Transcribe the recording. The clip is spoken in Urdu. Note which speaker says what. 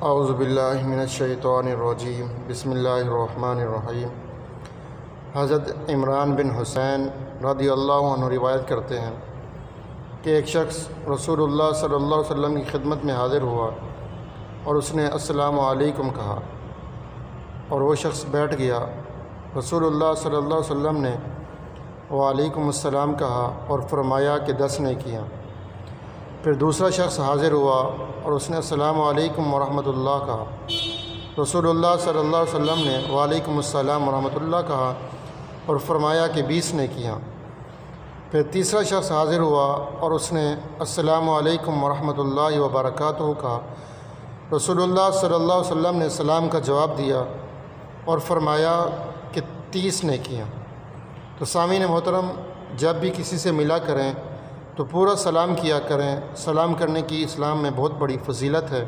Speaker 1: اعوذ باللہ من الشیطان الرجیم بسم اللہ الرحمن الرحیم۔ حضرت عمران بن حسین رضی اللہ عنہ روایت کرتے ہیں کہ ایک شخص رسول اللہ صلی اللہ علیہ وسلم کی خدمت میں حاضر ہوا اور اس نے السلام علیکم کہا اور وہ شخص بیٹھ گیا۔ رسول اللہ صلی اللہ علیہ وسلم نے وعلیکم السلام کہا اور فرمایا کہ 10 نیکیاں۔ پھر دوسرا شخص حاضر ہوا اور اس نے السلام علیکم ورحمۃ اللہ کہا۔ رسول اللہ صلی اللہ علیہ وسلم نے وعلیکم السلام ورحمۃ اللہ کہا اور فرمایا کہ 20 نیکیاں۔ پھر تیسرا شخص حاضر ہوا اور اس نے السلام علیکم ورحمۃ اللہ وبرکاتہ کہا۔ رسول اللہ صلی اللہ علیہ وسلم نے سلام کا جواب دیا اور فرمایا کہ 30 نیکیاں۔ تو سامعین محترم، جب بھی کسی سے ملا کریں تو پورا سلام کیا کریں۔ سلام کرنے کی اسلام میں بہت بڑی فضیلت ہے۔